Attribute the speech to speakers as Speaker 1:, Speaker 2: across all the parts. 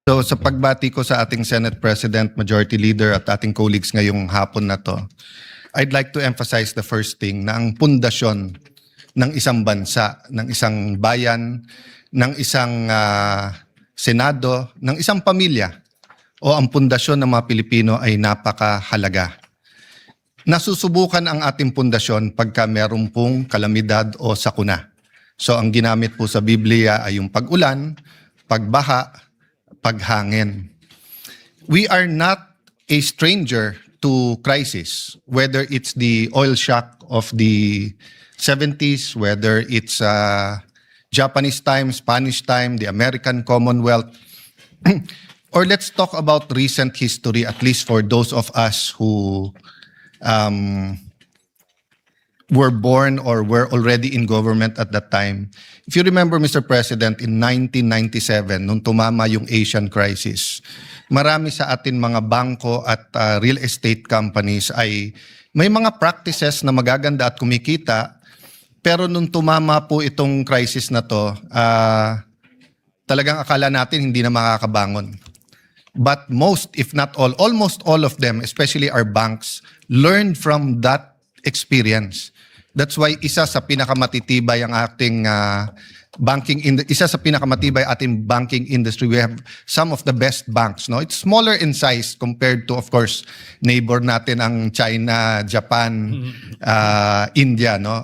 Speaker 1: So sa pagbati ko sa ating Senate President, Majority Leader at ating colleagues ngayong hapon na to, I'd like to emphasize the first thing na ang pundasyon ng isang bansa, ng isang bayan, ng isang Senado, ng isang pamilya o ang pundasyon ng mga Pilipino ay napakahalaga. Nasusubukan ang ating pundasyon pagka meron pong kalamidad o sakuna. So ang ginamit po sa Biblia ay yung pag-ulan, pagbaha, paghangin. We are not a stranger to crisis, whether it's the oil shock of the 70s, whether it's Japanese time, Spanish time, the American Commonwealth, or let's talk about recent history, at least for those of us who were born or were already in government at that time. If you remember, Mr. President, in 1997, nung tumama yung Asian crisis, marami sa atin mga bangko at real estate companies ay may mga practices na magaganda at kumikita, pero nung tumama po itong crisis na to, talagang akala natin hindi na makakabangon. But most, if not all, almost all of them, especially our banks, learned from that experience. That's why isa sa pinakamatitibay ang ating banking industry. We have some of the best banks. No, it's smaller in size compared to, of course, neighbor natin ang China, Japan, India. No,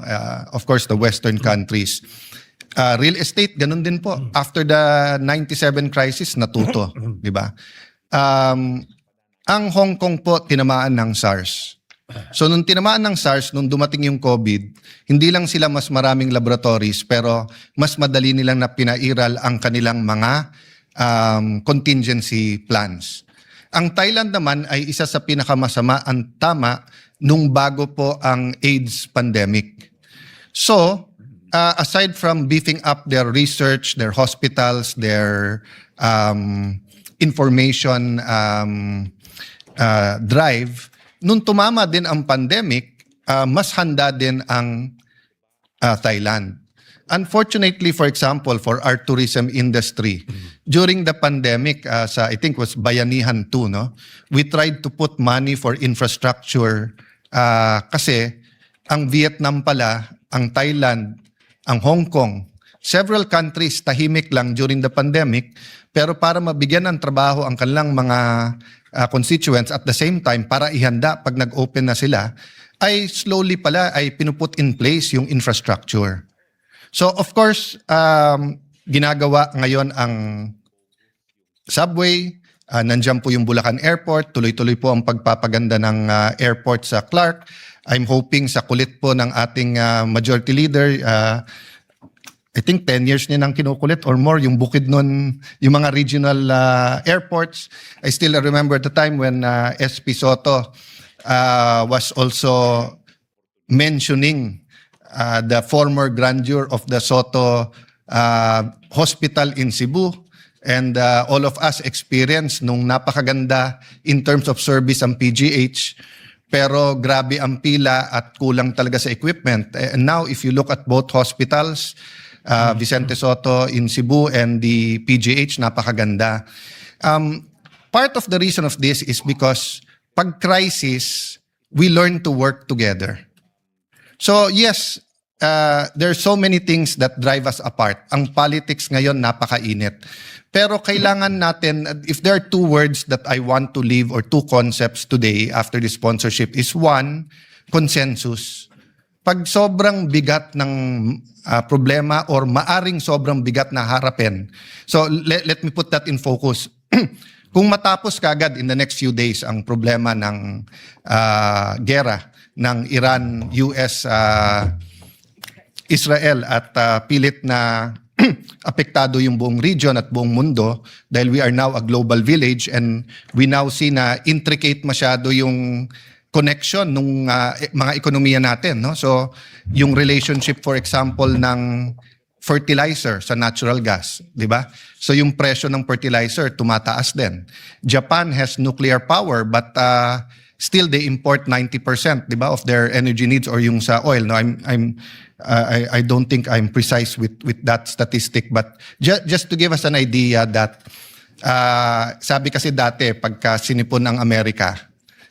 Speaker 1: of course, the Western countries. Real estate, ganun din po. After the 97 crisis, natuto, di ba? Ang Hong Kong po tinamaan ng SARS. So nung tinamaan ng SARS, nung dumating yung COVID, hindi lang sila mas maraming laboratories, pero mas madali nilang na pinairal ang kanilang mga contingency plans. Ang Thailand naman ay isa sa pinakamasama ang tama nung bago po ang AIDS pandemic. So, aside from beefing up their research, their hospitals, their information drive, nung tumama din ang pandemic, mas handa din ang Thailand. Unfortunately, for example, for our tourism industry, during the pandemic, I think was Bayanihan 2, no? We tried to put money for infrastructure kasi ang Vietnam pala, ang Thailand, ang Hong Kong, several countries tahimik lang during the pandemic, pero para mabigyan ng trabaho ang kanilang mga constituents at the same time para ihanda pag nag-open na sila, ay slowly pala ay pinuput in place yung infrastructure. So of course, ginagawa ngayon ang subway, nandiyan po yung Bulacan Airport, tuloy-tuloy po ang pagpapaganda ng airport sa Clark. I'm hoping sa kulit po ng ating majority leader, I think 10 years niya nang kinukulit or more yung bukid nun, yung mga regional airports. I still remember the time when SP Soto was also mentioning the former grandeur of the Soto Hospital in Cebu. And all of us experienced nung napakaganda in terms of service ang PGH. Pero grabe ang pila at kulang talaga sa equipment. And now if you look at both hospitals, Vicente Soto in Cebu and the PGH, napakaganda. Part of the reason of this is because pag crisis, we learn to work together. So yes, there are so many things that drive us apart. Ang politics ngayon napakainit. Pero kailangan natin, if there are two words that I want to leave or two concepts today after the sponsorship is one, consensus. Pag sobrang bigat ng problema or maaring sobrang bigat na harapin. So let me put that in focus. Kung matapos kagad in the next few days ang problema ng gera ng Iran, US, Israel at pilit na apektado yung buong region at buong mundo dahil we are now a global village and we now see na intricate masyado yung connection nung mga ekonomiya natin, no? So yung relationship, for example, ng fertilizer sa natural gas, di ba? So yung presyo ng fertilizer tumataas din. Japan has nuclear power but still they import 90%, di ba, of their energy needs or yung sa oil. No, I don't think I'm precise with that statistic, but just to give us an idea that Sabi kasi dati, pagka sinipon ang Amerika,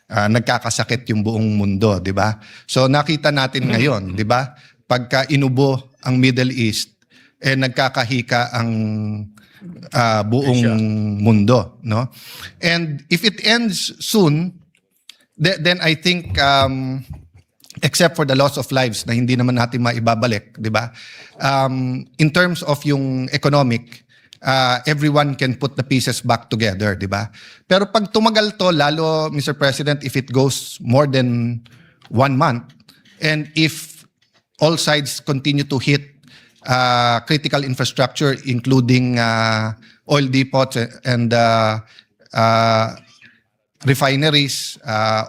Speaker 1: nagkakasakit yung buong mundo, di ba? So nakita natin ngayon, di ba? Pagka inubo ang Middle East, nagkakahika ang buong mundo, no? And if it ends soon, then I think except for the loss of lives na hindi naman natin maibabalik, di ba? In terms of yung economic, everyone can put the pieces back together, di ba? Pero pag tumagal to, lalo, Mr. President, if it goes more than 1 month, and if all sides continue to hit critical infrastructure, including oil depots and refineries,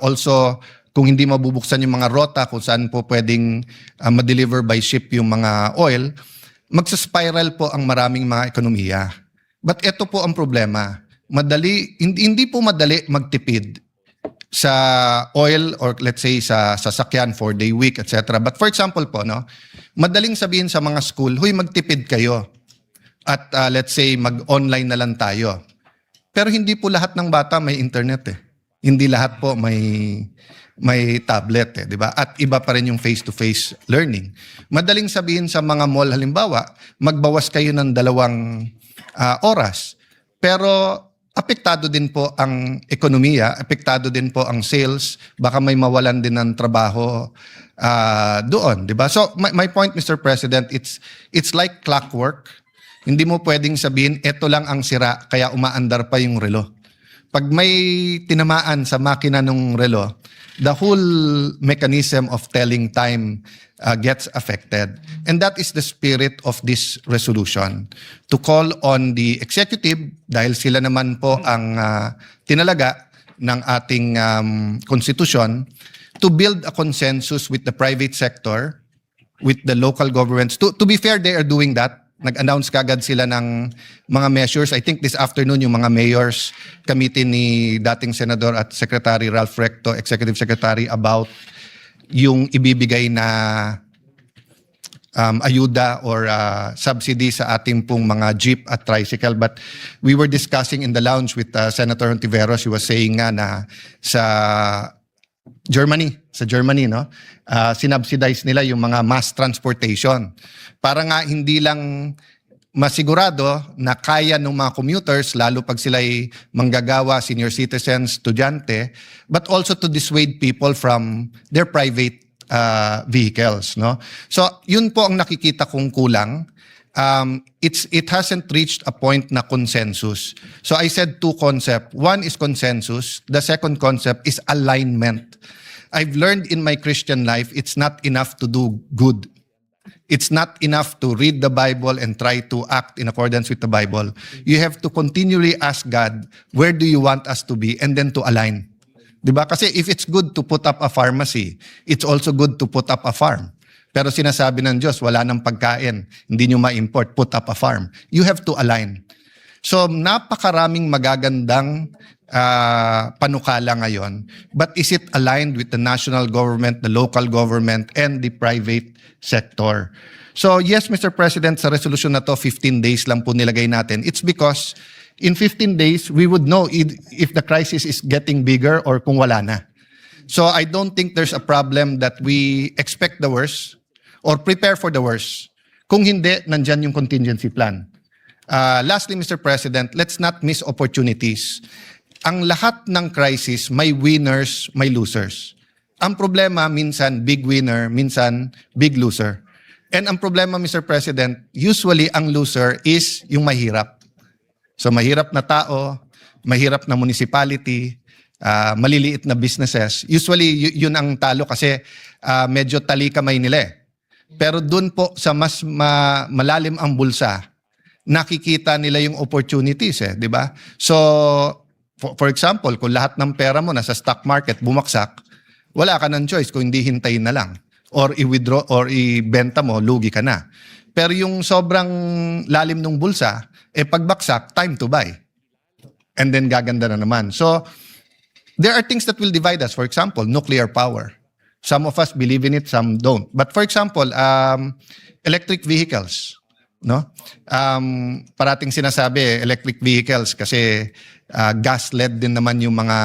Speaker 1: also kung hindi mabubuksan yung mga rota kung saan po pwedeng ma-deliver by ship yung mga oil, magsaspiral po ang maraming mga ekonomiya. But ito po ang problema. Hindi po madali magtipid sa oil or let's say sa sasakyan, 4-day week, etc. But for example po, no, madaling sabihin sa mga school, huy, magtipid kayo at let's say mag-online na lang tayo. Pero hindi po lahat ng bata may internet eh. Hindi lahat po may tablet eh, di ba? At iba pa rin yung face-to-face learning. Madaling sabihin sa mga mall halimbawa, magbawas kayo ng 2 oras. Pero apektado din po ang ekonomiya, apektado din po ang sales, baka may mawalan din ng trabaho doon, di ba? So my point, Mr. President, it's like clockwork. Hindi mo pwedeng sabihin, eto lang ang sira, kaya umaandar pa yung relo. Pag may tinamaan sa makina ng relo, the whole mechanism of telling time gets affected. And that is the spirit of this resolution. To call on the executive, dahil sila naman po ang tinalaga ng ating konstitusyon, to build a consensus with the private sector, with the local governments. To be fair, they are doing that. Nag-announce kagad sila ng mga measures. I think this afternoon yung mga mayors committee ni dating Senador at Secretary Ralph Recto, Executive Secretary, about yung ibibigay na ayuda or subsidy sa ating pong mga jeep at tricycle. But we were discussing in the lounge with Senator Hontiveros. He was saying nga na sa Germany, no? Sinubsidize nila yung mga mass transportation. Para nga hindi lang masigurado na kaya ng mga commuters, lalo pag sila'y manggagawa, senior citizens, estudyante, but also to dissuade people from their private vehicles, no? So, yun po ang nakikita kong kulang. It hasn't reached a point na consensus. So I said 2 concepts. One is consensus. The second concept is alignment. I've learned in my Christian life, it's not enough to do good. It's not enough to read the Bible and try to act in accordance with the Bible. You have to continually ask God, where do you want us to be? And then to align. Diba? Kasi if it's good to put up a pharmacy, it's also good to put up a farm. Pero sinasabi ng Diyos, wala nang pagkain, hindi nyo ma-import, put up a farm. You have to align. So napakaraming magagandang panukala ngayon, but is it aligned with the national government, the local government, and the private sector? So yes, Mr. President, sa resolution na to, 15 days lang po nilagay natin. It's because in 15 days, we would know if the crisis is getting bigger or kung wala na. So I don't think there's a problem that we expect the worst or prepare for the worst. Kung hindi, nandyan yung contingency plan. Lastly, Mr. President, let's not miss opportunities. Ang lahat ng crisis, may winners, may losers. Ang problema, minsan big winner, minsan big loser. And ang problema, Mr. President, usually ang loser is yung mahirap. So mahirap na tao, mahirap na municipality, maliliit na businesses. Usually, yun ang talo kasi medyo talikamay nila eh. Pero dun po sa mas malalim ang bulsa, nakikita nila yung opportunities eh, di ba? So, for example, kung lahat ng pera mo nasa stock market bumagsak, wala ka ng choice kung hindi hintayin na lang. Or i-withdraw or ibenta mo, lugi ka na. Pero yung sobrang lalim ng bulsa, pagbaksak, time to buy. And then gaganda na naman. So, there are things that will divide us. For example, nuclear power. Some of us believe in it, some don't. But for example, electric vehicles. no? Parating sinasabi electric vehicles kasi gas-led din naman yung mga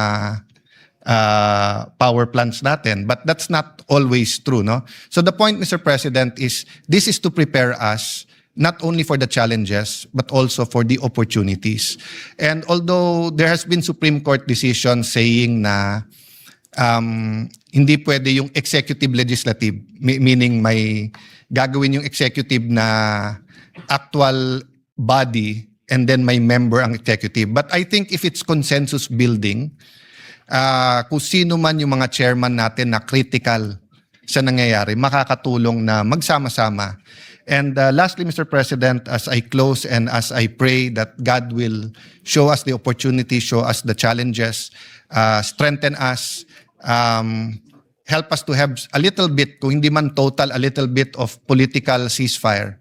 Speaker 1: power plants natin, but that's not always true, no? So the point, Mr. President, is this is to prepare us not only for the challenges but also for the opportunities. And although there has been Supreme Court decision saying na hindi pwede yung executive legislative, meaning may gagawin yung executive na actual body and then may member ang executive. But I think if it's consensus building, kung sino man yung mga chairman natin na critical sa nangyayari, makakatulong na magsama-sama. And lastly, Mr. President, as I close and as I pray that God will show us the opportunity, show us the challenges, strengthen us, help us to have a little bit, kung hindi man total, a little bit of political ceasefire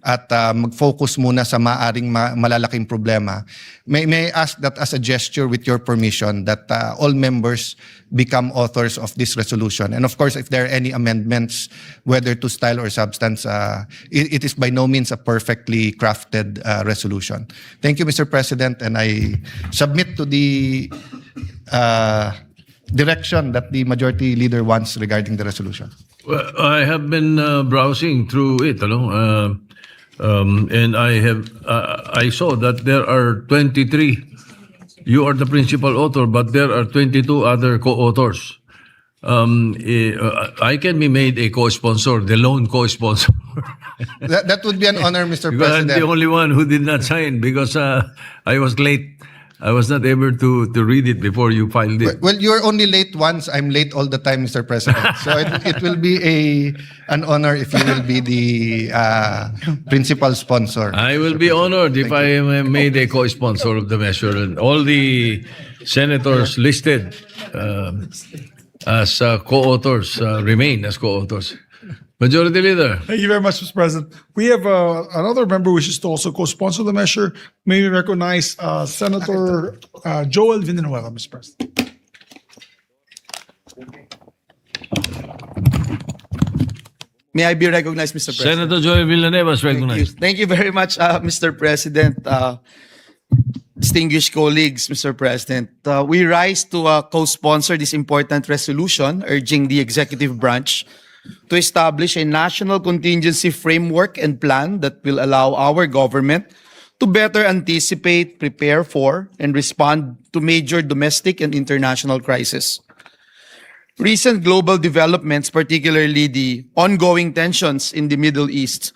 Speaker 1: at mag-focus muna sa maaring malalaking problema. May I ask that as a gesture with your permission that all members become authors of this resolution. And of course, if there are any amendments, whether to style or substance, it is by no means a perfectly crafted resolution. Thank you, Mr. President, and I submit to the direction that the majority leader wants regarding the resolution.
Speaker 2: Well, I have been browsing through it, and I saw that there are 23. You are the principal author, but there are 22 other co-authors. I can be made a co-sponsor, the lone co-sponsor.
Speaker 1: That would be an honor, Mr.
Speaker 2: Because I'm
Speaker 1: President.
Speaker 2: the only one who did not sign because I was late. I was not able to read it before you filed it.
Speaker 1: Well, you're only late once. I'm late all the time, Mr. President. So it will be an honor if you will be the principal sponsor.
Speaker 2: I will be honored if I am made a co-sponsor of the measure. And all the senators listed as co-authors remain as co-authors. Majority Leader.
Speaker 3: Thank you very much, Mr. President. We have another member who wishes to also co-sponsor the measure. May we recognize Senator Joel Villanueva, Mr. President.
Speaker 4: May I be recognized, Mr. President?
Speaker 2: Senator Joel Villanueva is
Speaker 4: Thank you.
Speaker 2: recognized.
Speaker 4: Thank you very much, Mr. President. Distinguished colleagues, Mr. President, we rise to co-sponsor this important resolution urging the executive branch to establish a national contingency framework and plan that will allow our government to better anticipate, prepare for, and respond to major domestic and international crises. Recent global developments, particularly the ongoing tensions in the Middle East,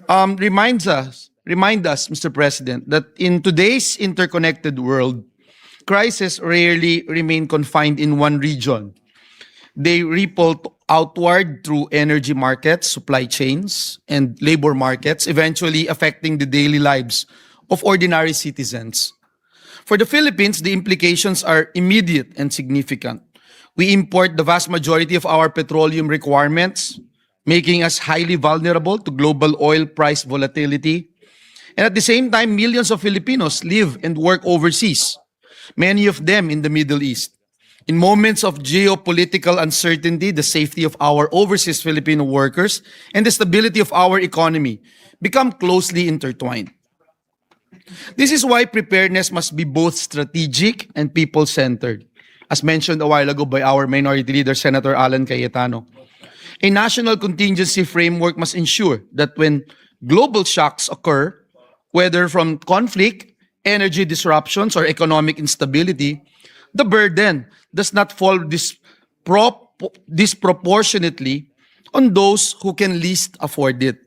Speaker 4: remind us, Mr. President, that in today's interconnected world, crises rarely remain confined in one region. They ripple outward through energy markets, supply chains, and labor markets, eventually affecting the daily lives of ordinary citizens. For the Philippines, the implications are immediate and significant. We import the vast majority of our petroleum requirements, making us highly vulnerable to global oil price volatility. And at the same time, millions of Filipinos live and work overseas, many of them in the Middle East. In moments of geopolitical uncertainty, the safety of our overseas Filipino workers and the stability of our economy become closely intertwined. This is why preparedness must be both strategic and people-centered, as mentioned a while ago by our Minority Leader, Senator Alan Cayetano. A national contingency framework must ensure that when global shocks occur, whether from conflict, energy disruptions, or economic instability, the burden does not fall disproportionately on those who can least afford it.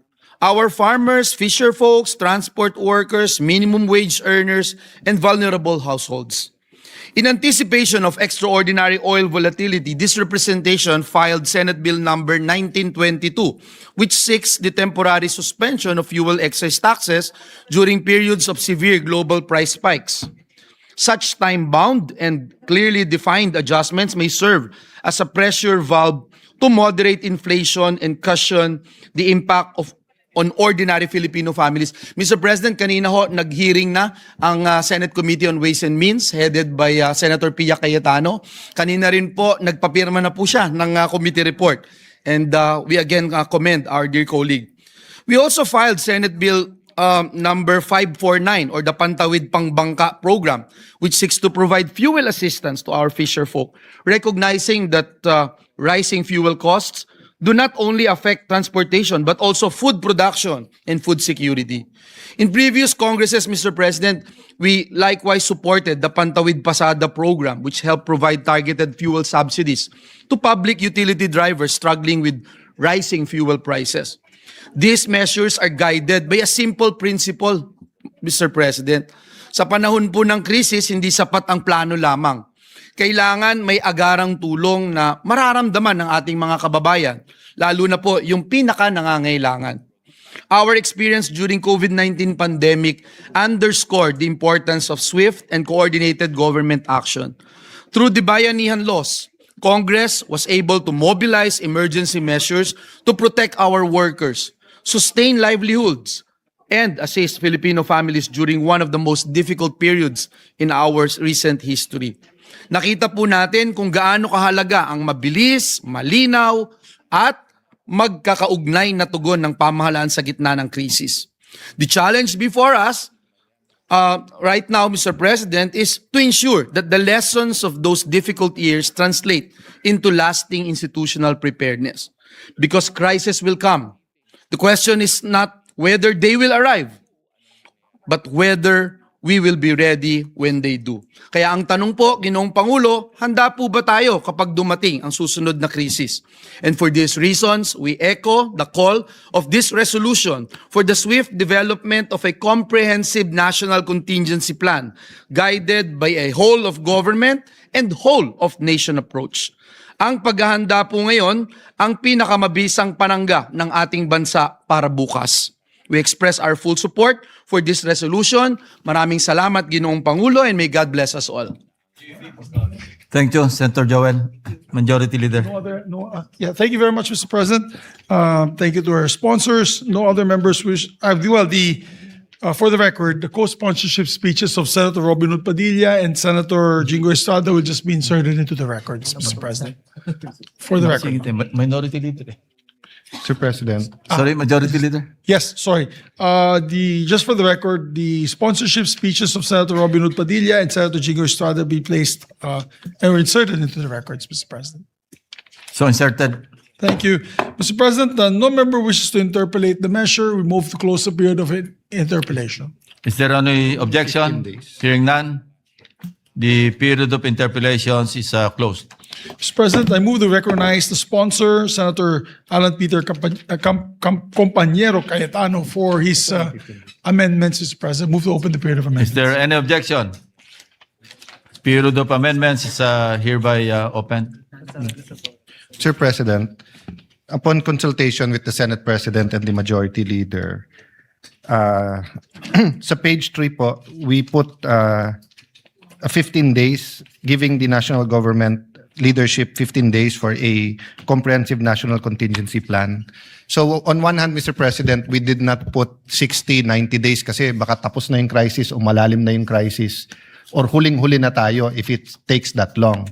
Speaker 4: Our farmers, fisher folks, transport workers, minimum wage earners, and vulnerable households. In anticipation of extraordinary oil volatility, this representation filed Senate Bill number 1922, which seeks the temporary suspension of fuel excise taxes during periods of severe global price spikes. Such time-bound and clearly defined adjustments may serve as a pressure valve to moderate inflation and cushion the impact on ordinary Filipino families. Mr. President, kanina ho, nag-hearing na ang Senate Committee on Ways and Means headed by Senator Pia Cayetano. Kanina rin po, nagpapirma na po siya ng committee report. And we again commend our dear colleague. We also filed Senate Bill number 549 or the Pantawid Pangbangka program, which seeks to provide fuel assistance to our fisher folk, recognizing that rising fuel costs do not only affect transportation but also food production and food security. In previous Congresses, Mr. President, we likewise supported the Pantawid Pasada program, which helped provide targeted fuel subsidies to public utility drivers struggling with rising fuel prices. These measures are guided by a simple principle, Mr. President. Sa panahon po ng krisis, hindi sapat ang plano lamang. Kailangan may agarang tulong na mararamdaman ng ating mga kababayan, lalo na po yung pinaka-nangangailangan. Our experience during COVID-19 pandemic underscored the importance of swift and coordinated government action. Through the Bayanihan laws, Congress was able to mobilize emergency measures to protect our workers, sustain livelihoods, and assist Filipino families during one of the most difficult periods in our recent history. Nakita po natin kung gaano kahalaga ang mabilis, malinaw, at magkakaugnay na tugon ng pamahalaan sa gitna ng krisis. The challenge before us right now, Mr. President, is to ensure that the lessons of those difficult years translate into lasting institutional preparedness. Because crisis will come. The question is not whether they will arrive, but whether we will be ready when they do. Kaya ang tanong po, Ginoong Pangulo, handa po ba tayo kapag dumating ang susunod na krisis? And for these reasons, we echo the call of this resolution for the swift development of a comprehensive national contingency plan guided by a whole of government and whole of nation approach. Ang paghahanda po ngayon ang pinakamabisang panangga ng ating bansa para bukas. We express our full support for this resolution. Maraming salamat, Ginoong Pangulo, and may God bless us all.
Speaker 5: Thank you, Senator Joel. Majority Leader.
Speaker 3: Thank you very much, Mr. President. Thank you to our sponsors. No other members wish, for the record, the co-sponsorship speeches of Senator Robin Hood Padilla and Senator Jingo Estrada will just be inserted into the records, Mr. President. For the record.
Speaker 5: Minority Leader.
Speaker 1: Mr. President.
Speaker 5: Sorry, Majority Leader.
Speaker 3: Yes, sorry. Just for the record, the sponsorship speeches of Senator Robin Hood Padilla and Senator Jingo Estrada be placed and were inserted into the records, Mr. President.
Speaker 5: So inserted.
Speaker 3: Thank you. Mr. President, no member wishes to interpolate the measure. We move to close the period of interpolation.
Speaker 5: Is there any objection?
Speaker 1: 15 days.
Speaker 5: Hearing none, the period of interpellations is closed.
Speaker 3: Mr. President, I move to recognize the sponsor, Senator Alan Peter Compañero Cayetano, for his amendments, Mr. President. Move to open the period of
Speaker 5: Is
Speaker 3: amendments.
Speaker 5: there any objection? Period of amendments is hereby opened.
Speaker 1: Mr. President, upon consultation with the Senate President and the Majority Leader, sa page 3 po, we put 15 days, giving the national government leadership 15 days for a comprehensive national contingency plan. So on one hand, Mr. President, we did not put 60, 90 days kasi baka tapos na yung crisis o malalim na yung crisis or huling-huli na tayo if it takes that long.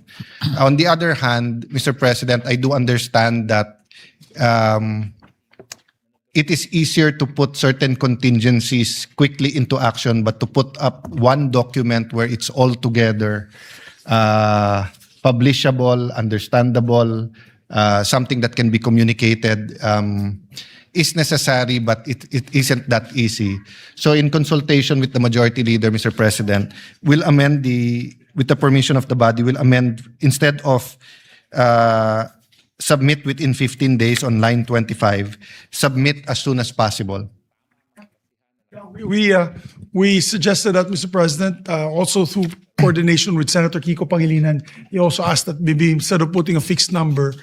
Speaker 1: On the other hand, Mr. President, I do understand that it is easier to put certain contingencies quickly into action, but to put up one document where it's all together, publishable, understandable, something that can be communicated, is necessary, but it isn't that easy. So in consultation with the Majority Leader, Mr. President, we'll amend with the permission of the body, we'll amend, instead of submit within 15 days on line 25, submit as soon as possible.
Speaker 3: We suggested that, Mr. President, also through coordination with Senator Kiko Pangilinan. He also asked that maybe instead of putting a fixed number,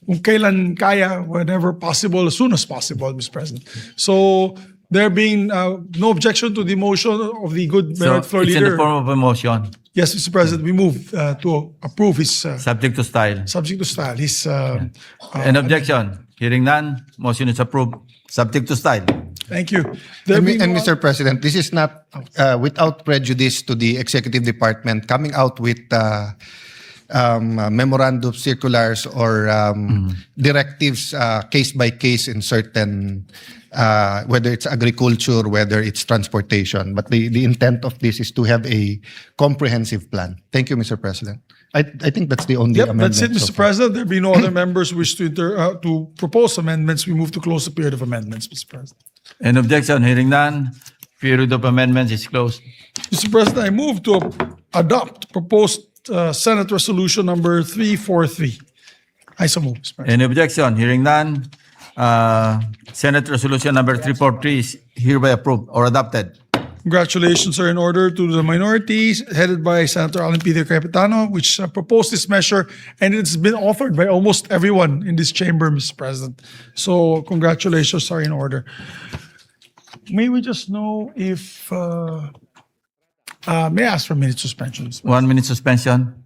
Speaker 3: kung kailan kaya, whenever possible, as soon as possible, Mr. President. So there being no objection to the motion of the good
Speaker 5: So
Speaker 3: merit floor
Speaker 5: it's in the
Speaker 3: leader.
Speaker 5: form of a motion,
Speaker 3: Yes, Mr. President, we move to approve his,
Speaker 5: subject to style.
Speaker 3: subject to style, his,
Speaker 5: An objection? Hearing none, motion is approved, subject to style.
Speaker 3: thank you. There
Speaker 1: And,
Speaker 3: being no-
Speaker 1: Mr. President, this is not without prejudice to the executive department coming out with memorandum circulars or directives case by case in certain whether it's agriculture, whether it's transportation. But the intent of this is to have a comprehensive plan. Thank you, Mr. President. I think that's the only
Speaker 3: Yep,
Speaker 1: amendment.
Speaker 3: that's it,
Speaker 1: so
Speaker 3: Mr.
Speaker 1: far.
Speaker 3: President. There be no other members who wish to propose amendments. We move to close the period of amendments, Mr. President.
Speaker 5: Any objection? Hearing none. Period of amendments is closed.
Speaker 3: Mr. President, I move to adopt proposed Senate Resolution number 343. I so move, Mr. President.
Speaker 5: Any objection? Hearing none. Senate Resolution number 343 is hereby approved or adopted.
Speaker 3: Congratulations are in order to the minorities headed by Senator Alan Peter Cayetano, which proposed this measure, and it's been authored by almost everyone in this chamber, Mr. President. So congratulations are in order. May we just know if, may I ask for a minute suspension? Mr.
Speaker 5: 1 minute suspension.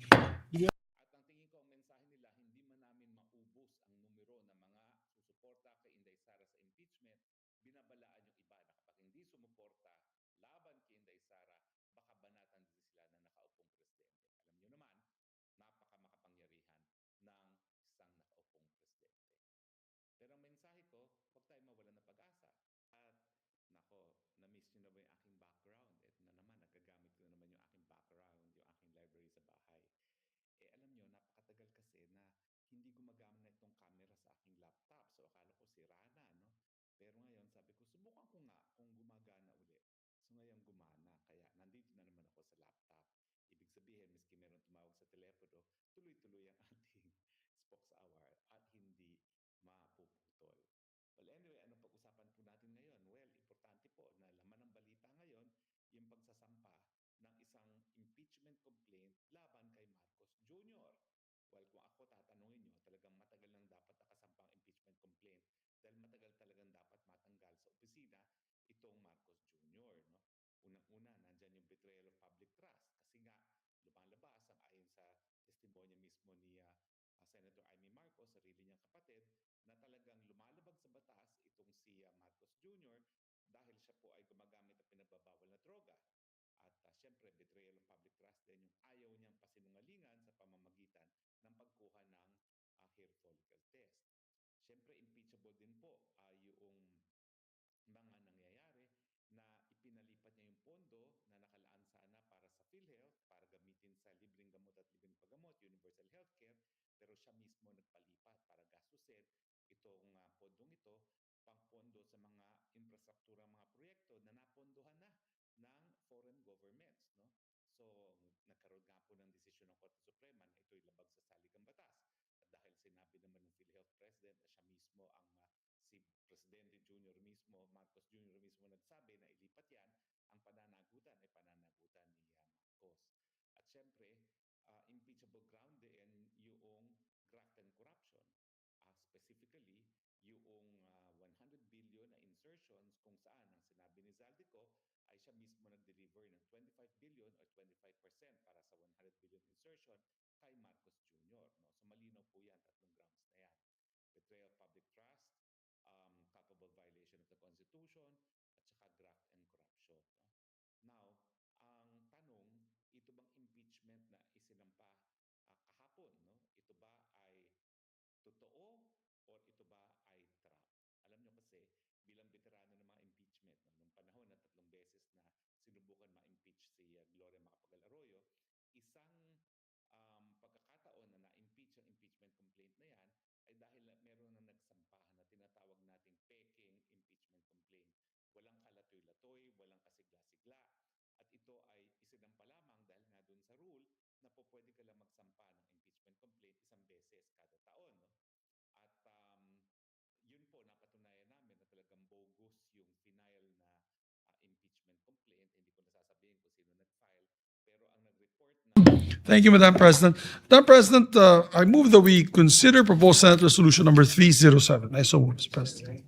Speaker 3: Thank you, Madam President. Madam President, I move that we consider proposed Senate Resolution number 307. I so move, Mr. President.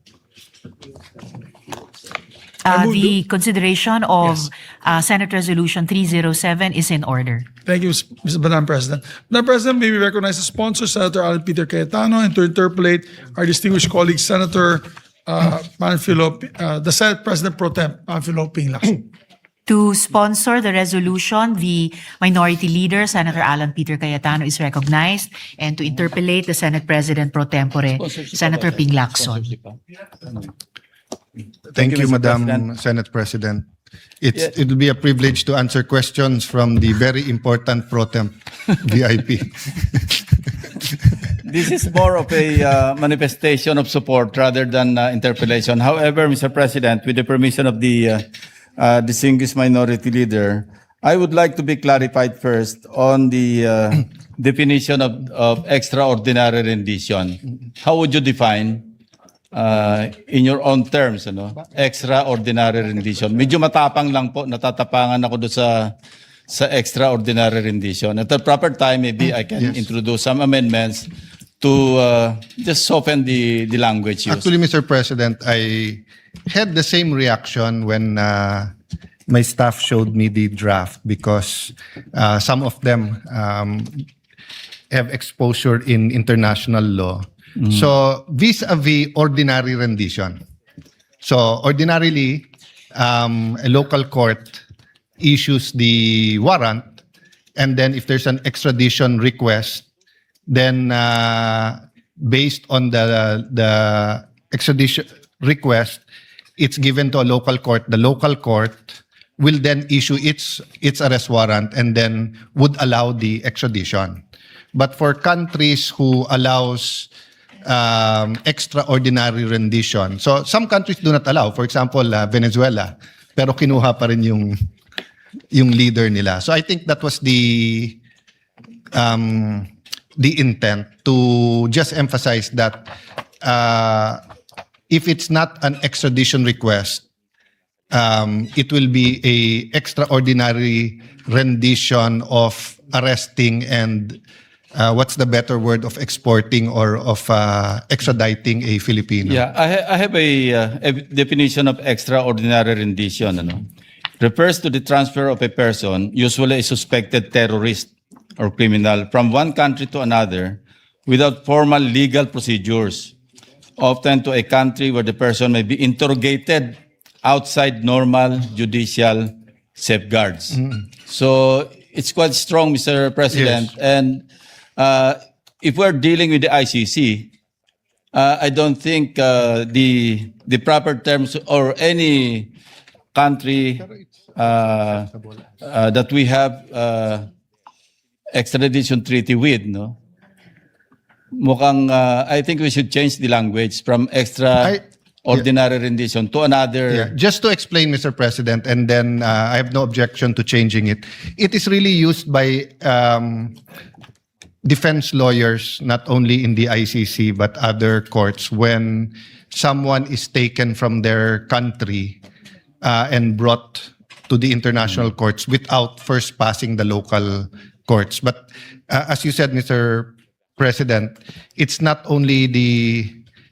Speaker 3: move
Speaker 6: The consideration of Senate Resolution 307 is in order.
Speaker 3: Thank you, Madam President. Madam President, may we recognize the sponsor, Senator Alan Peter Cayetano, and to interpolate our distinguished colleague, Senator Panfilo, the Senate President Pro Tem, Panfilo Ping Lacson.
Speaker 6: To sponsor the resolution, the Minority Leader, Senator Alan Peter Cayetano, is recognized, and to interpellate the Senate President pro tempore, Senator Ping Lacson.
Speaker 1: Thank you,
Speaker 5: Mr.
Speaker 1: Madam
Speaker 5: President.
Speaker 1: Senate President. It will be a privilege to answer questions from the very important pro temp VIP.
Speaker 5: This is more of a manifestation of support rather than interpellation. However, Mr. President, with the permission of the distinguished minority leader, I would like to be clarified first on the definition of extraordinary rendition. How would you define in your own terms, extraordinary rendition? Medyo matapang lang po, natatapangan ako doon sa extraordinary rendition. At the proper time, maybe I can introduce some amendments to just soften the language used.
Speaker 1: Actually, Mr. President, I had the same reaction when my staff showed me the draft because some of them have exposure in international law. So vis-a-vis ordinary rendition. So ordinarily, a local court issues the warrant, and then if there's an extradition request, then based on the extradition request, it's given to a local court. The local court will then issue its arrest warrant and then would allow the extradition. But for countries who allows extraordinary rendition, so some countries do not allow. For example, Venezuela, pero kinuha pa rin yung leader nila. So I think that was the intent to just emphasize that if it's not an extradition request, it will be a extraordinary rendition of arresting and what's the better word, of exporting or of extraditing a Filipino.
Speaker 5: Yeah, I have a definition of extraordinary rendition. Refers to the transfer of a person, usually a suspected terrorist or criminal, from one country to another without formal legal procedures, often to a country where the person may be interrogated outside normal judicial safeguards. So it's quite strong, Mr. President.
Speaker 1: Yes.
Speaker 5: And if we're dealing with the ICC, I don't think the proper terms or any country that we have extradition treaty with, mukhang I think we should change the language from extraordinary rendition to another.
Speaker 1: Yeah, just to explain, Mr. President, and then I have no objection to changing it. It is really used by defense lawyers, not only in the ICC but other courts, when someone is taken from their country and brought to the international courts without first passing the local courts. But as you said, Mr. President, it's not only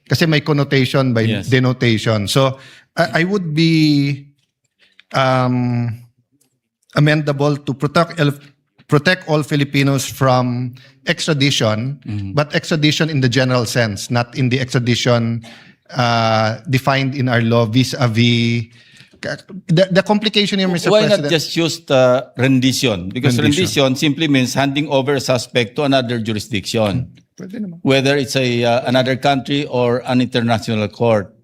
Speaker 1: kasi may connotation by
Speaker 5: Yes.
Speaker 1: denotation. So I would be amendable to protect all Filipinos from extradition, but extradition in the general sense, not in the extradition defined in our law vis-a-vis. The complication here, Mr.
Speaker 5: Why
Speaker 1: President.
Speaker 5: not just use rendition? Because rendition simply means handing over a suspect to another jurisdiction, whether it's another country or an international court.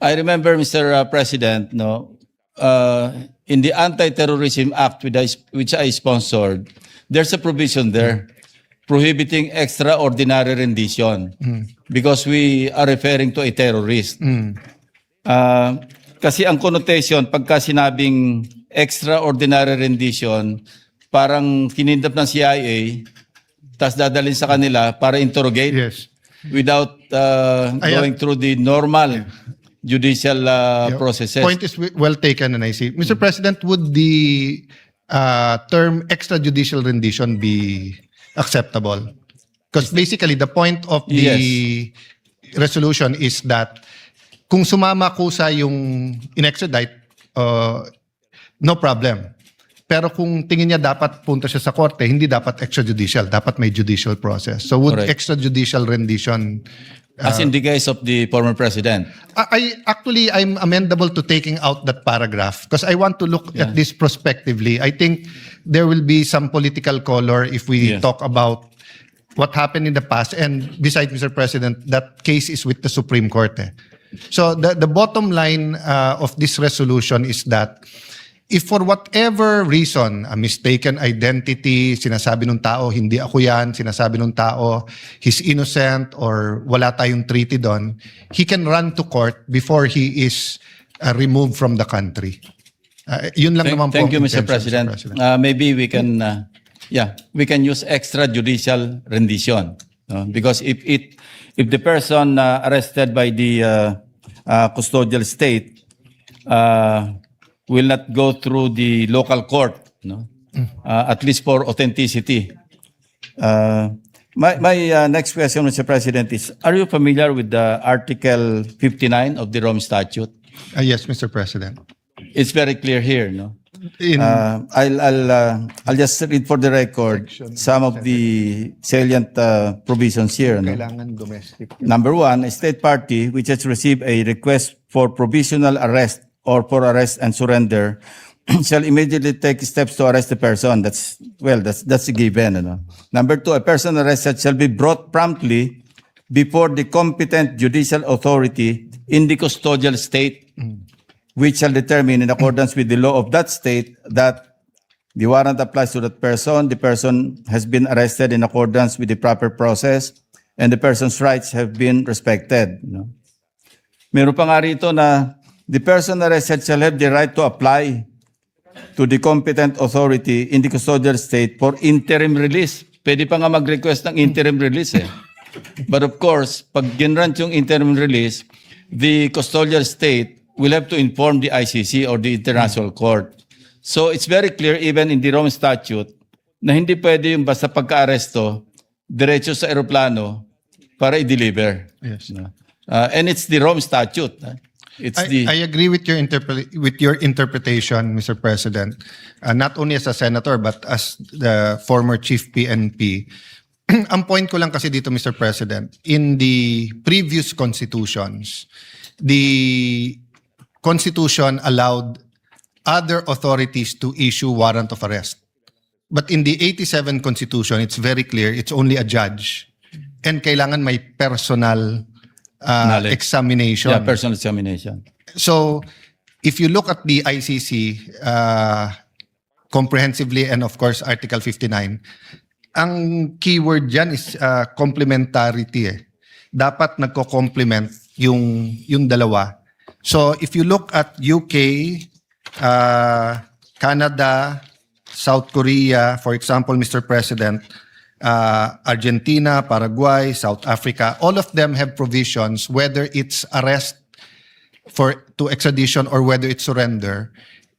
Speaker 5: I remember, Mr. President, in the Anti-Terrorism Act which I sponsored, there's a provision there prohibiting extraordinary rendition because we are referring to a terrorist. Kasi ang connotation, pagka sinabing extraordinary rendition, parang kinindap ng CIA, tas dadalhin sa kanila para interrogate
Speaker 1: Yes.
Speaker 5: without going through the normal judicial processes.
Speaker 1: Point is well taken, and I see. Mr. President, would the term extrajudicial rendition be acceptable? Because basically, the point of the resolution is that kung sumama kusa yung in-extradite, no problem. Pero kung tingin niya dapat punta siya sa korte, hindi dapat extrajudicial, dapat may judicial process. So would
Speaker 5: Correct.
Speaker 1: extrajudicial rendition
Speaker 5: As in the case of the former president.
Speaker 1: I'm amendable to taking out that paragraph because I want to look at this prospectively. I think there will be some political color if we
Speaker 5: Yes.
Speaker 1: talk about what happened in the past. And besides, Mr. President, that case is with the Supreme Court. So the bottom line of this resolution is that if for whatever reason, a mistaken identity, sinasabi ng tao, hindi ako yan, sinasabi ng tao, he's innocent or wala tayong treaty doon, he can run to court before he is removed from the country. Yun lang naman po.
Speaker 5: Thank you,
Speaker 1: ang
Speaker 5: Mr.
Speaker 1: intention,
Speaker 5: President. Maybe we can, we can use extrajudicial rendition. Because if the person arrested by the custodial state will not go through the local court, at least for authenticity. My next question, Mr. President, is: are you familiar with the Article 59 of the Rome Statute?
Speaker 1: Yes, Mr. President.
Speaker 5: It's very clear here, no?
Speaker 1: In,
Speaker 5: I'll just read for the record some of the salient provisions here. No?
Speaker 1: kailangan domestic.
Speaker 5: Number one, a state party which has received a request for provisional arrest or for arrest and surrender shall immediately take steps to arrest the person. That's a given. Ano? Number two, a person arrested shall be brought promptly before the competent judicial authority in the custodial state, which shall determine in accordance with the law of that state that the warrant applies to that person, the person has been arrested in accordance with the proper process, and the person's rights have been respected. No? Meron pa nga rito na the person arrested shall have the right to apply to the competent authority in the custodial state for interim release. Pwede pa nga mag-request ng interim release eh. But of course, pag ginrant yung interim release, the custodial state will have to inform the ICC or the International Court. So it's very clear even in the Rome Statute na hindi pwede yung basta pagka-aresto, diretso sa aeroplano para i-deliver.
Speaker 1: Yes.
Speaker 5: No? And it's the Rome Statute. It's
Speaker 1: I agree with your interpretation, Mr. President. Not only as a senator but as the former chief PNP. Ang point ko lang kasi dito, Mr. President, in the previous constitutions, the Constitution allowed other authorities to issue warrant of arrest. But in the 87 Constitution, it's very clear, it's only a judge. And kailangan may personal
Speaker 5: Knowledge.
Speaker 1: examination.
Speaker 5: Yeah, personal examination.
Speaker 1: So, if you look at the ICC comprehensively and of course Article 59, ang keyword dyan is complementarity eh. Dapat nagko-complement yung dalawa. So, if you look at UK, Canada, South Korea, for example, Mr. President, Argentina, Paraguay, South Africa, all of them have provisions, whether it's arrest to extradition or whether it's surrender,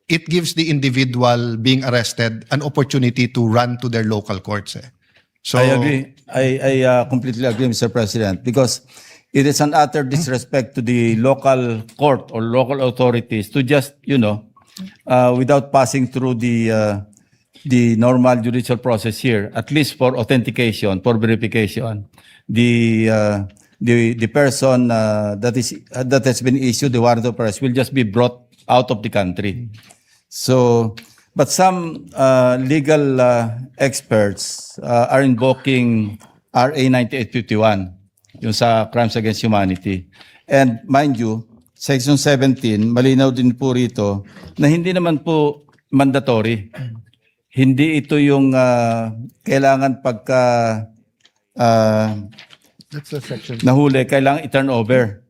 Speaker 1: it gives the individual being arrested an opportunity to run to their local courts. So,
Speaker 5: I agree. I completely agree, Mr. President, because it is an utter disrespect to the local court or local authorities to just, without passing through the normal judicial process here, at least for authentication, for verification, the person that has been issued the warrant of arrest will just be brought out of the country. So, but some legal experts are invoking RA 9851, yung sa Crimes Against Humanity. And mind you, Section 17, malinaw din po rito na hindi naman po mandatory. Hindi ito yung kailangan pagka
Speaker 1: that's the section.
Speaker 5: nahuli, kailangan i-turn over.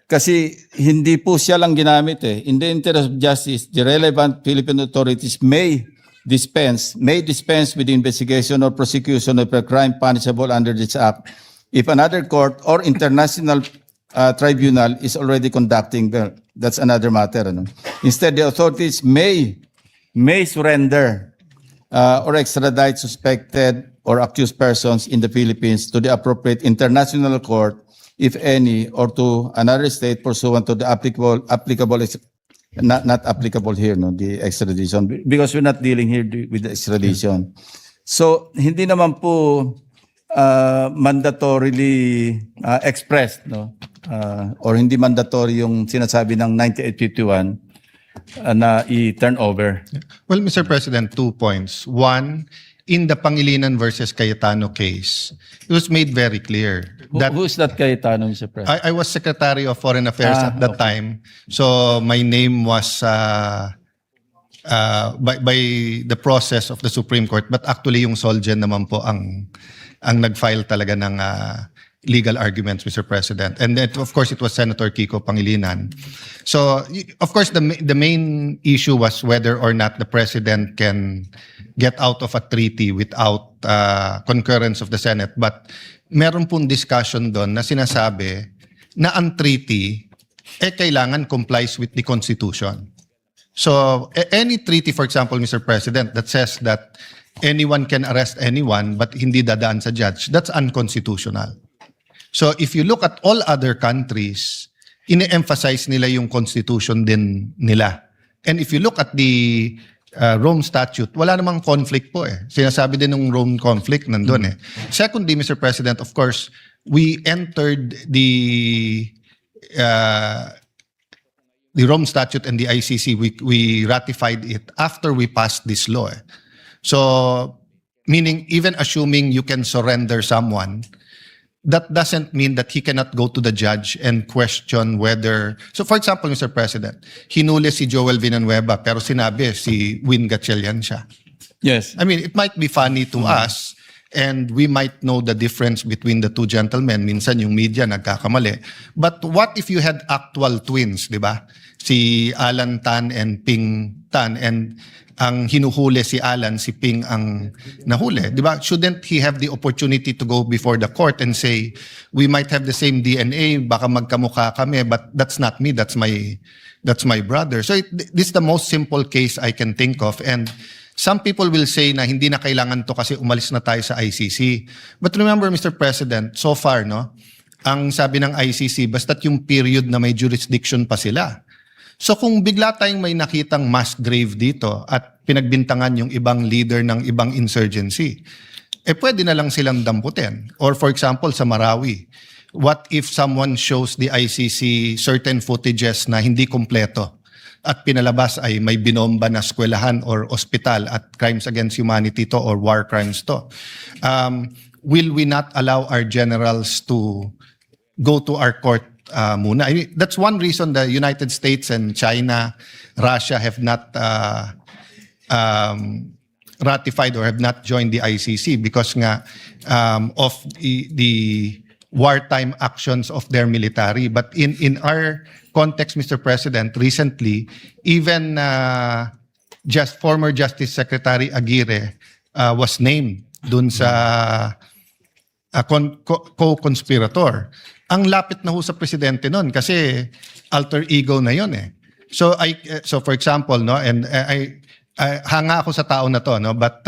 Speaker 5: Kasi hindi po siya lang ginamit eh. In the interest of justice, the relevant Philippine authorities may dispense with the investigation or prosecution of a crime punishable under this act if another court or international tribunal is already conducting. Well, that's another matter. Ano? Instead, the authorities may surrender or extradite suspected or accused persons in the Philippines to the appropriate international court, if any, or to another state pursuant to the applicable not applicable here, no, the extradition, because we're not dealing here with the extradition. So, hindi naman po mandatorily expressed, no? Or hindi mandatory yung sinasabi ng 9851 na i-turn over.
Speaker 1: Well, Mr. President, 2 points. One, in the Pangilinan versus Cayetano case, it was made very clear that
Speaker 5: Who's that Cayetano, Mr. President?
Speaker 1: I was Secretary of Foreign Affairs at that time. So my name was by the process of the Supreme Court, but actually yung Solgen naman po ang nag-file talaga ng legal arguments, Mr. President. And of course, it was Senator Kiko Pangilinan. So, of course, the main issue was whether or not the President can get out of a treaty without concurrence of the Senate. But meron pong discussion doon na sinasabi na ang treaty kailangan complies with the Constitution. So, any treaty, for example, Mr. President, that says that anyone can arrest anyone but hindi dadaan sa judge, that's unconstitutional. So if you look at all other countries, ine-emphasize nila yung constitution din nila. And if you look at the Rome Statute, wala namang conflict po eh. Sinasabi din ng Rome conflict nandun eh. Secondly, Mr. President, of course, we entered the Rome Statute and the ICC, we ratified it after we passed this law eh. So, meaning even assuming you can surrender someone, that doesn't mean that he cannot go to the judge and question whether... So for example, Mr. President, hinuli si Joel Villanueva pero sinabi si Win Gatchalian siya.
Speaker 5: Yes.
Speaker 1: I mean, it might be funny to us and we might know the difference between the two gentlemen. Minsan yung media nagkakamali. But what if you had actual twins, di ba? Si Alan Tan and Ping Tan, and ang hinuhuli si Alan, si Ping ang nahuli. Di ba? Shouldn't he have the opportunity to go before the court and say, we might have the same DNA, baka magkamukha kami, but that's not me, that's my brother. So this is the most simple case I can think of. And some people will say na hindi na kailangan to kasi umalis na tayo sa ICC. But remember, Mr. President, so far, no, ang sabi ng ICC, basta't yung period na may jurisdiction pa sila. So kung bigla tayong may nakitang mass grave dito at pinagbintangan yung ibang leader ng ibang insurgency, pwede na lang silang damputin. Or for example, sa Marawi, what if someone shows the ICC certain footages na hindi kompleto at pinalabas ay may binomba na eskwelahan or ospital at crimes against humanity to or war crimes to? Will we not allow our generals to go to our court muna? I mean, that's one reason the United States and China, Russia have not ratified or have not joined the ICC because nga of the wartime actions of their military. But in our context, Mr. President, recently, even just former Justice Secretary Aguirre was named dun sa co-conspirator. Ang lapit na ho sa presidente nun kasi alter ego na yon eh. So for example, no, and I hanga ako sa tao na to, no, but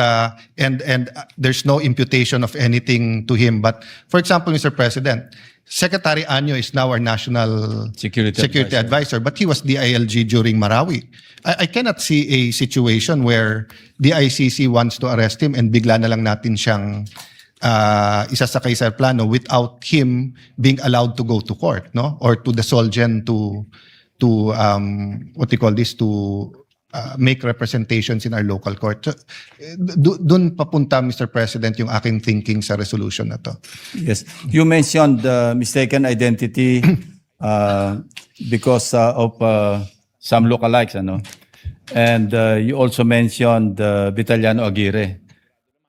Speaker 1: and there's no imputation of anything to him, but for example, Mr. President, Secretary Anyo is now our national security advisor, but he was DILG during Marawi. I cannot see a situation where the ICC wants to arrest him and bigla na lang natin siyang isasakay sa plano without him being allowed to go to court, no, or to the Solgen to what do you call this, to make representations in our local court. So, dun papunta, Mr. President, yung aking thinking sa resolution na to.
Speaker 5: Yes. You mentioned mistaken identity because of some lookalikes, ano? And you also mentioned Vitaliano Aguirre.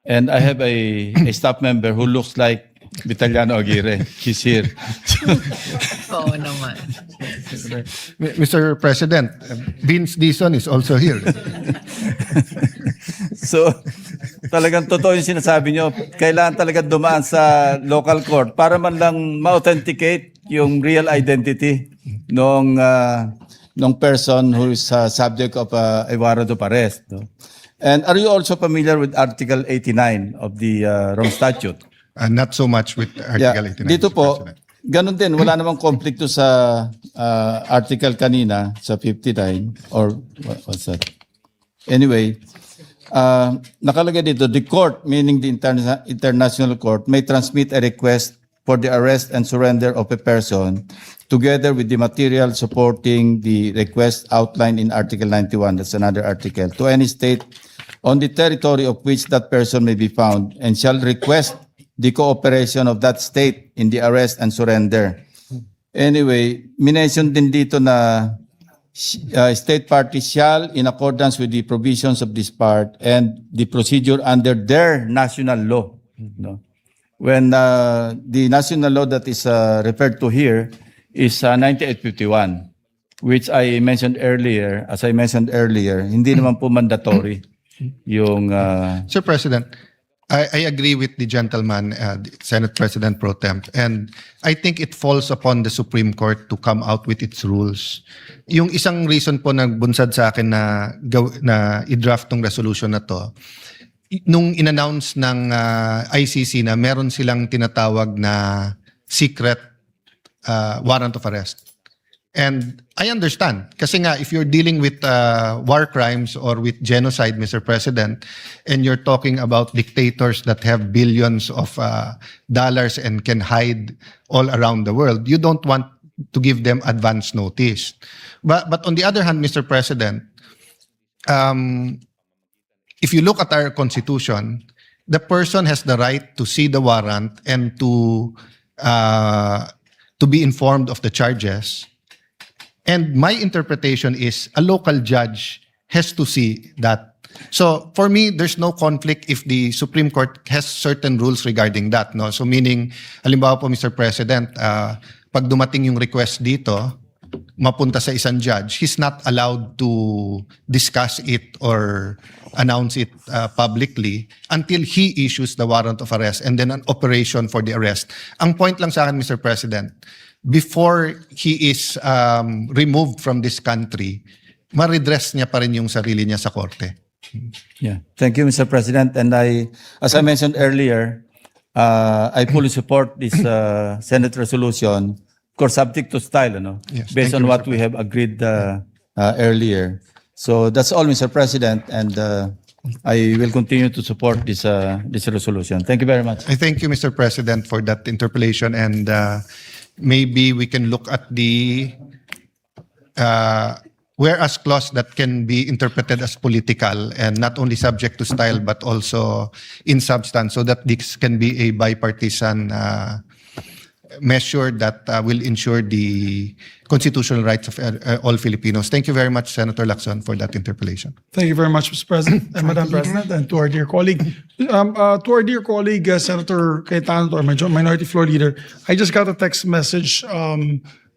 Speaker 5: And I have a staff member who looks like Vitaliano Aguirre. He's here.
Speaker 6: Oo naman.
Speaker 1: Mr. President, Vince Dizon is also here.
Speaker 5: So, talagang totoo yung sinasabi nyo. Kailangan talaga dumaan sa local court para man lang ma-authenticate yung real identity ng person who is subject of a warrant of arrest. No? And are you also familiar with Article 89 of the Rome Statute?
Speaker 1: Not so much with Article 89.
Speaker 5: Dito
Speaker 1: Mr.
Speaker 5: po,
Speaker 1: President.
Speaker 5: ganun din. Wala namang konflikto sa article kanina, sa 59, or what's that? Anyway, nakalagay dito, the court, meaning the international court, may transmit a request for the arrest and surrender of a person together with the material supporting the request outlined in Article 91, that's another article, to any state on the territory of which that person may be found, and shall request the cooperation of that state in the arrest and surrender. Anyway, minention din dito na state parties shall, in accordance with the provisions of this part and the procedure under their national law. No? When the national law that is referred to here is 9851, which I mentioned earlier, as I mentioned earlier, hindi naman po mandatory yung
Speaker 1: Sir President, I agree with the gentleman, Senate President Pro Temp, and I think it falls upon the Supreme Court to come out with its rules. Yung isang reason po nagbunsad sa akin na i-draft tong resolution na to, nung in-announce ng ICC na meron silang tinatawag na secret warrant of arrest. And I understand. Kasi nga, if you're dealing with war crimes or with genocide, Mr. President, and you're talking about dictators that have billions of dollars and can hide all around the world, you don't want to give them advance notice. But on the other hand, Mr. President, if you look at our Constitution, the person has the right to see the warrant and to be informed of the charges. And my interpretation is a local judge has to see that. So for me, there's no conflict if the Supreme Court has certain rules regarding that. No? So meaning, halimbawa po Mr. President, pag dumating yung request dito, mapunta sa isang judge, he's not allowed to discuss it or announce it publicly until he issues the warrant of arrest and then an operation for the arrest. Ang point lang sa akin, Mr. President, before he is removed from this country, ma-redress niya pa rin yung sarili niya sa korte.
Speaker 5: Yeah. Thank you, Mr. President. And as I mentioned earlier, I fully support this Senate resolution, of course, subject to style,
Speaker 1: Yes,
Speaker 5: based
Speaker 1: thank
Speaker 5: on
Speaker 1: you,
Speaker 5: what we have agreed earlier. So that's all, Mr. President, and I will continue to support this resolution. Thank you very much.
Speaker 1: I thank you, Mr. President, for that interpellation, and maybe we can look at the whereas clause that can be interpreted as political and not only subject to style but also in substance, so that this can be a bipartisan measure that will ensure the constitutional rights of all Filipinos. Thank you very much, Senator Lacson, for that interpellation.
Speaker 3: Thank you very much, Mr. President and Madam President, and to our dear colleague. Senator Cayetano, our Minority Floor Leader, I just got a text message.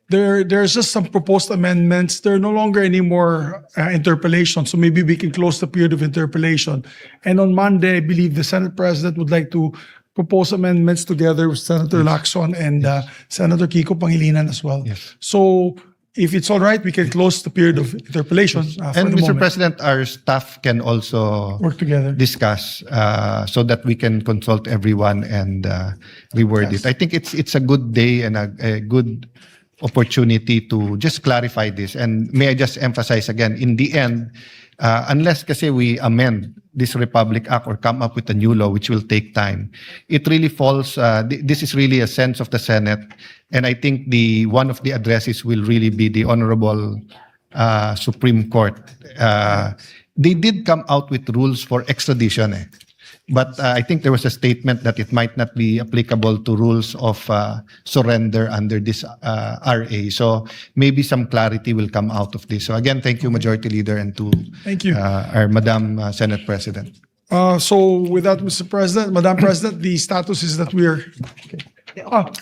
Speaker 3: There's just some proposed amendments. There are no longer any more interpellations, so maybe we can close the period of interpellation. And on Monday, I believe the Senate President would like to propose amendments together with Senator Lacson and Senator Kiko Pangilinan as well.
Speaker 1: Yes.
Speaker 3: So if it's all right, we can close the period of interpellation. For
Speaker 1: And
Speaker 3: the
Speaker 1: Mr.
Speaker 3: moment.
Speaker 1: President, our staff can also
Speaker 3: Work together.
Speaker 1: discuss so that we can consult everyone and reword it. I think it's a good day and a good opportunity to just clarify this. And may I just emphasize again, in the end, unless kasi we amend this Republic Act or come up with a new law, which will take time, it really falls, this is really a sense of the Senate. And I think one of the addresses will really be the Honorable Supreme Court. They did come out with rules for extradition. But I think there was a statement that it might not be applicable to rules of surrender under this RA. So maybe some clarity will come out of this. So again, thank you, Majority Leader, and to
Speaker 3: Thank you.
Speaker 1: our Madam Senate President.
Speaker 3: So with that, Mr. President, Madam President, the status is that we are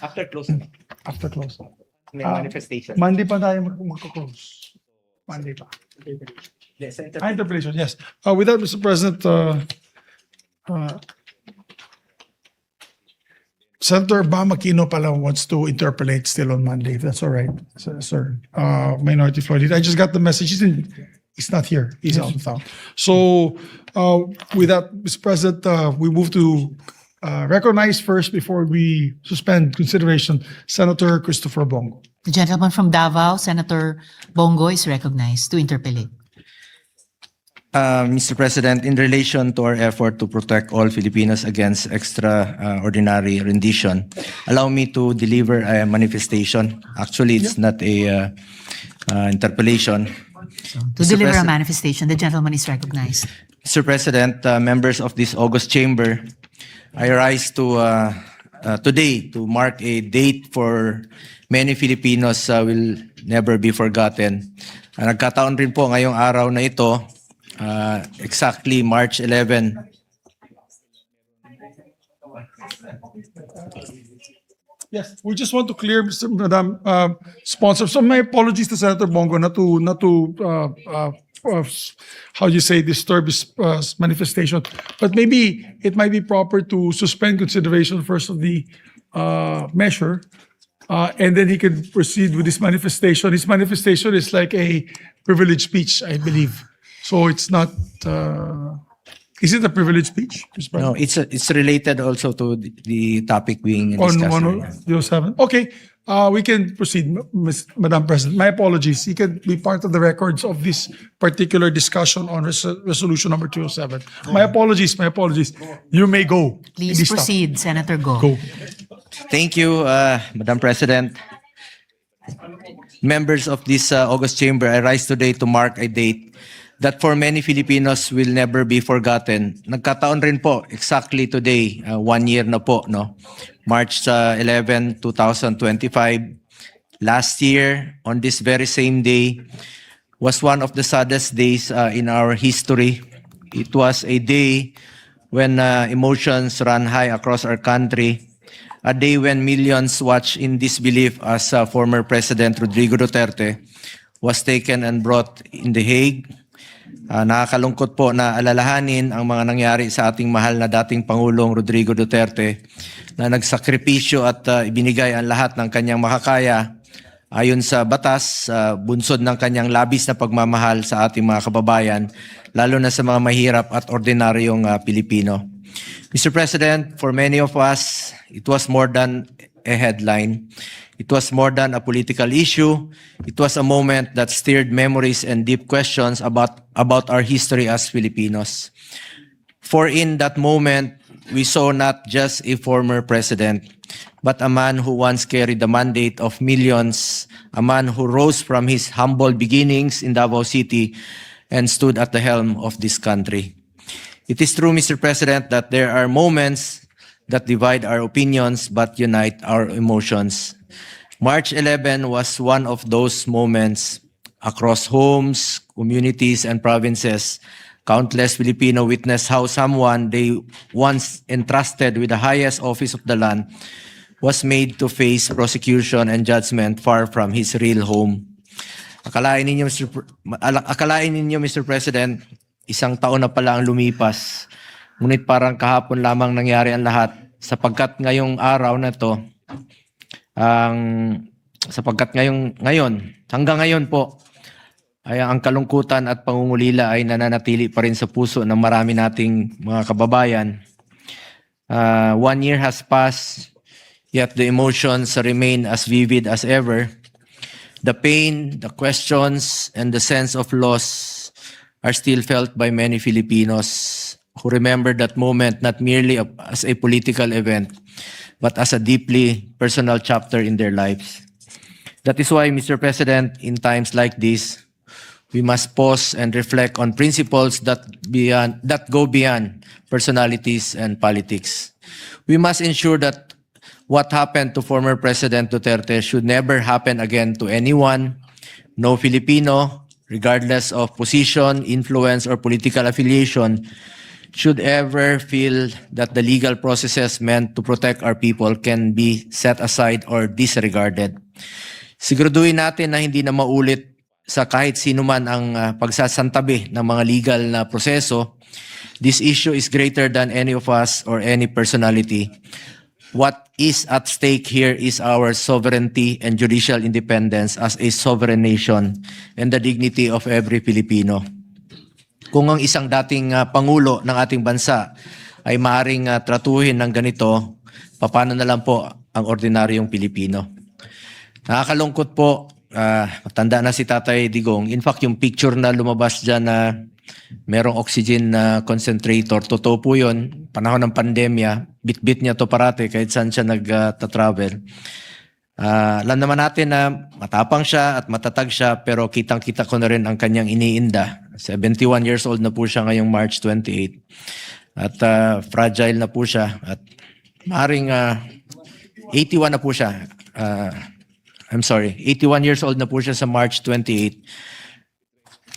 Speaker 7: After closing,
Speaker 3: after close.
Speaker 7: may manifestation.
Speaker 3: Monday pa tayo magko-close. Monday pa.
Speaker 7: The Senator,
Speaker 3: Interpellation, yes. With that, Mr. President, Senator Bamakino pala wants to interpellate still on Monday, if that's all right, sir. Minority Floor Leader. I just got the message. He's not here. He's out of town. So with that, Mr. President, we move to recognize first before we suspend consideration, Senator Christopher Bongo.
Speaker 6: The gentleman from Davao, Senator Bongo, is recognized to interpellate.
Speaker 8: Mr. President, in relation to our effort to protect all Filipinos against extraordinary rendition, allow me to deliver a manifestation. Actually, it's not a interpellation.
Speaker 6: To
Speaker 8: Mr.
Speaker 6: deliver a
Speaker 8: President-
Speaker 6: manifestation, the gentleman is recognized.
Speaker 8: Mr. President, members of this August chamber, I rise to today to mark a date for many Filipinos will never be forgotten. Nagkataon rin po ngayong araw na ito, exactly March 11.
Speaker 3: Yes, we just want to clear, Madam Sponsor. So my apologies to Senator Bongo not to how you say disturb his manifestation, but maybe it might be proper to suspend consideration first of the measure, and then he can proceed with his manifestation. His manifestation is like a privilege speech, I believe. So it's not. Is it a privilege speech, Mr.
Speaker 8: No,
Speaker 3: President?
Speaker 8: it's related also to the topic being discussed.
Speaker 3: On 107. Okay, we can proceed, Madam President. My apologies. He can be part of the records of this particular discussion on resolution number 207. My apologies. You may go.
Speaker 6: Please
Speaker 3: Hindi stop.
Speaker 6: proceed, Senator Go.
Speaker 3: Go.
Speaker 8: Thank you, Madam President. Members of this August chamber, I rise today to mark a date that for many Filipinos will never be forgotten. Nagkataon rin po, exactly today, 1 year na po, no? March 11, 2025. Last year, on this very same day, was one of the saddest days in our history. It was a day when emotions ran high across our country. A day when millions watched in disbelief as former President Rodrigo Duterte was taken and brought in The Hague. Nakakalungkot po na alalahanin ang mga nangyari sa ating mahal na dating Pangulong Rodrigo Duterte na nagsakripisyo at ibinigay ang lahat ng kanyang makakaya ayon sa batas, bunsod ng kanyang labis na pagmamahal sa ating mga kababayan, lalo na sa mga mahirap at ordinaryong Pilipino. Mr. President, for many of us, it was more than a headline. It was more than a political issue. It was a moment that stirred memories and deep questions about our history as Filipinos. For in that moment, we saw not just a former president, but a man who once carried the mandate of millions, a man who rose from his humble beginnings in Davao City and stood at the helm of this country. It is true, Mr. President, that there are moments that divide our opinions but unite our emotions. March 11 was one of those moments. Across homes, communities, and provinces, countless Filipino witnessed how someone they once entrusted with the highest office of the land was made to face prosecution and judgment far from his real home. Akalain ninyo, Mr. President, isang taon na pala ang lumipas, ngunit parang kahapon lamang nangyari ang lahat sapagkat ngayong araw na to, hanggang ngayon po, ay ang kalungkutan at pangungulila ay nananatili pa rin sa puso ng marami nating mga kababayan. 1 year has passed, yet the emotions remain as vivid as ever. The pain, the questions, and the sense of loss are still felt by many Filipinos who remember that moment not merely as a political event, but as a deeply personal chapter in their lives. That is why, Mr. President, in times like this, we must pause and reflect on principles that go beyond personalities and politics. We must ensure that what happened to former President Duterte should never happen again to anyone. No Filipino, regardless of position, influence, or political affiliation, should ever feel that the legal processes meant to protect our people can be set aside or disregarded. Siguraduhin natin na hindi na maulit sa kahit sino man ang pagsasantabi ng mga legal na proseso. This issue is greater than any of us or any personality. What is at stake here is our sovereignty and judicial independence as a sovereign nation and the dignity of every Filipino. Kung ang isang dating pangulo ng ating bansa ay maaring tratuhin ng ganito, paano na lang po ang ordinaryong Pilipino? Nakakalungkot po, matanda na si Tatay Digong. In fact, yung picture na lumabas dyan na merong oxygen na concentrator. Totoo po yun. Panahon ng pandemya, bit-bit niya to parate kahit saan siya nag-travel. Alam naman natin na matapang siya at matatag siya, pero kitang-kita ko na rin ang kanyang iniinda. 71 years old na po siya ngayong March 28. At fragile na po siya. At maaaring 81 na po siya. 81 years old na po siya sa March 28.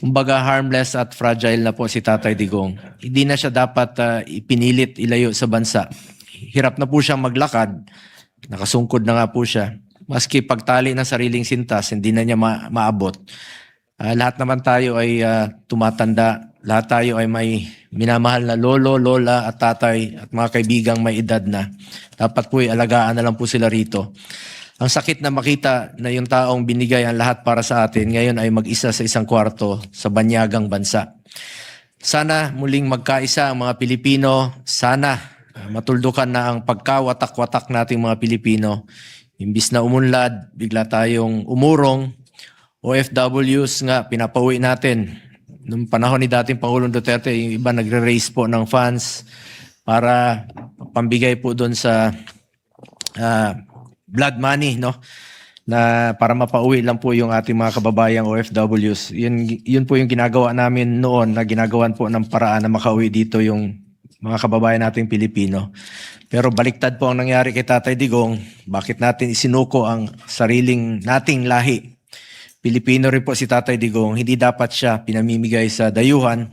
Speaker 8: Kumbaga harmless at fragile na po si Tatay Digong. Hindi na siya dapat ipinilit ilayo sa bansa. Hirap na po siyang maglakad. Nakasungkod na nga po siya. Maski pagtali ng sariling sintas, hindi na niya maabot. Lahat naman tayo ay tumatanda. Lahat tayo ay may minamahal na lolo, lola at tatay at mga kaibigang may edad na. Dapat po alagaan na lang po sila rito. Ang sakit na makita na yung taong binigay ang lahat para sa atin, ngayon ay mag-isa sa isang kwarto sa banyagang bansa. Sana muling magkaisa ang mga Pilipino. Sana matuldukan na ang pagkawatak-watak nating mga Pilipino. Imbis na umunlad, bigla tayong umurong. OFWs nga, pinapauwi natin. Noong panahon ni dating Pangulong Duterte, yung iba nagre-raise po ng funds para pambigay po doon sa blood money, no? Na para mapauwi lang po yung ating mga kababayang OFWs. Yun po yung ginagawa namin noon, na ginagawan po ng paraan na makauwi dito yung mga kababayan nating Pilipino. Pero baliktad po ang nangyari kay Tatay Digong. Bakit natin isinuko ang sariling nating lahi? Pilipino rin po si Tatay Digong. Hindi dapat siya pinamimigay sa dayuhan.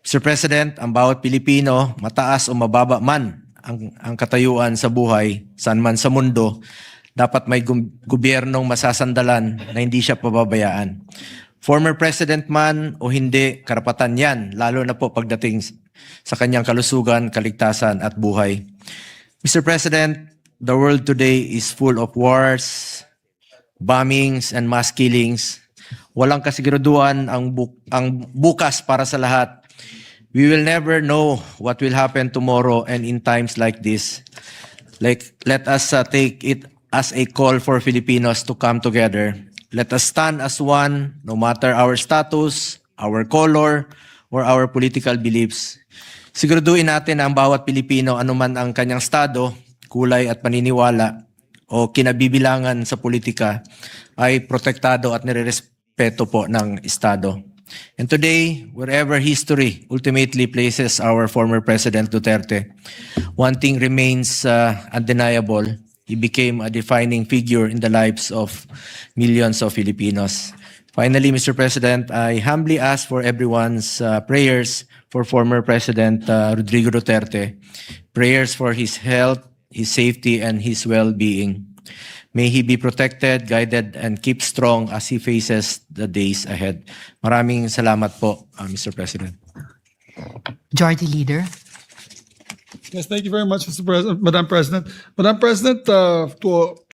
Speaker 8: Mr. President, ang bawat Pilipino, mataas o mababa man ang katayuan sa buhay, saan man sa mundo, dapat may gobyernong masasandalan na hindi siya pababayaan. Former President man o hindi, karapatan yan, lalo na po pagdating sa kanyang kalusugan, kaligtasan at buhay. Mr. President, the world today is full of wars, bombings, and mass killings. Walang kasiguraduhan ang bukas para sa lahat. We will never know what will happen tomorrow, and in times like this, let us take it as a call for Filipinos to come together. Let us stand as one, no matter our status, our color, or our political beliefs. Siguraduhin natin na ang bawat Pilipino, anuman ang kanyang estado, kulay at paniniwala, o kinabibilangan sa politika, ay protektado at nirerespeto po ng estado. And today, wherever history ultimately places our former President Duterte, one thing remains undeniable. He became a defining figure in the lives of millions of Filipinos. Finally, Mr. President, I humbly ask for everyone's prayers for former President Rodrigo Duterte, prayers for his health, his safety, and his well-being. May he be protected, guided, and keep strong as he faces the days ahead. Maraming salamat po, Mr. President.
Speaker 6: Majority Leader.
Speaker 3: Yes, thank you very much, Mr. President, Madam President. Madam President, to